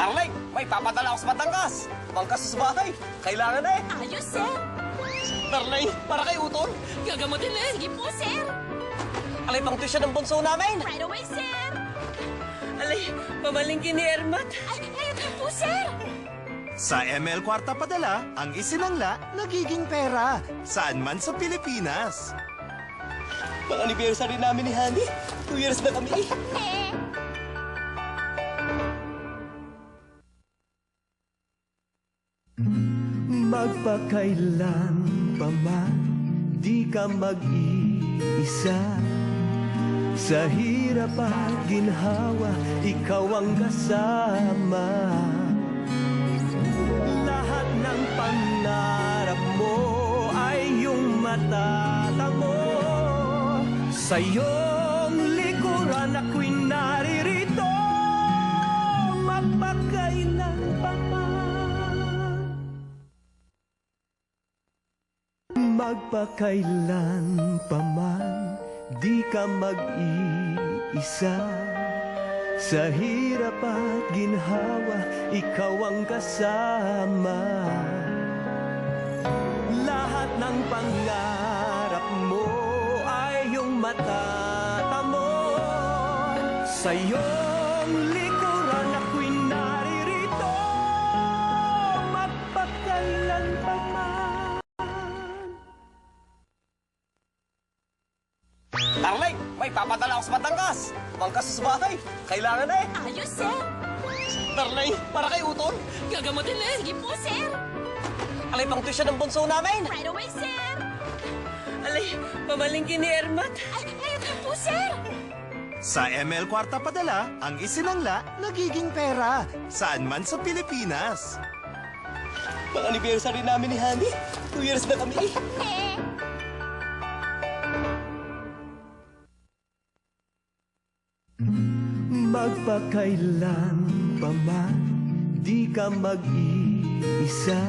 Darling, may papadala ako sa Batangas. Bangkas sa bahay. Kailangan na eh. Ayos, sir. Darling, para kay Utol. Gagamutin na. Sige po, sir. Alay, pang tuition ng bunso namin. Right away, sir. Alay, pamalingkin ni Ermat. Ay, ayun din po, sir. Sa ML Kwarta Padala, ang isinangla nagiging pera. Saan man sa Pilipinas. Pang anniversary namin ni Honey. 2 years na kami eh. Magpakailan pa man, di ka mag-iisa. Sa hirap at ginhawa, ikaw ang kasama. Lahat ng pangarap mo ay iyong matatamo. Sa iyong likuran ako'y naririto, magpakailan pa man. Magpakailan pa man, di ka mag-iisa. Sa hirap at ginhawa, ikaw ang kasama. Lahat ng pangarap mo ay iyong matatamo. Sa iyong likuran ako'y naririto, magpakailan pa man. Darling, may papadala ako sa Batangas. Bangkas sa bahay. Kailangan na eh. Ayos, sir. Darling, para kay Utol. Gagamutin na. Sige po, sir. Alay, pang tuition ng bunso namin. Right away, sir. Alay, pamalingkin ni Ermat. Ay, ayun din po, sir. Sa ML Kwarta Padala, ang isinangla nagiging pera. Saan man sa Pilipinas. Pang anniversary namin ni Honey. 2 years na kami eh. Magpakailan pa man, di ka mag-iisa.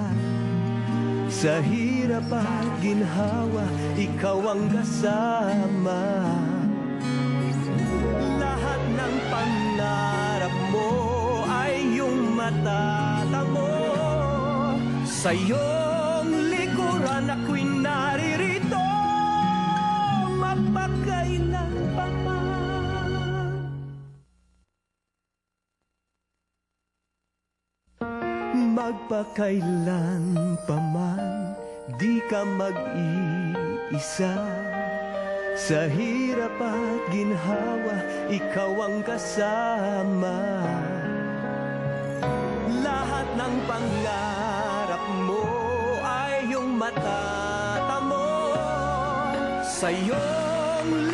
Sa hirap at ginhawa, ikaw ang kasama. Lahat ng pangarap mo ay iyong matatamo. Sa iyong likuran ako'y naririto, magpakailan pa man. Magpakailan pa man, di ka mag-iisa. Sa hirap at ginhawa, ikaw ang kasama. Lahat ng pangarap mo ay iyong matatamo. Sa iyong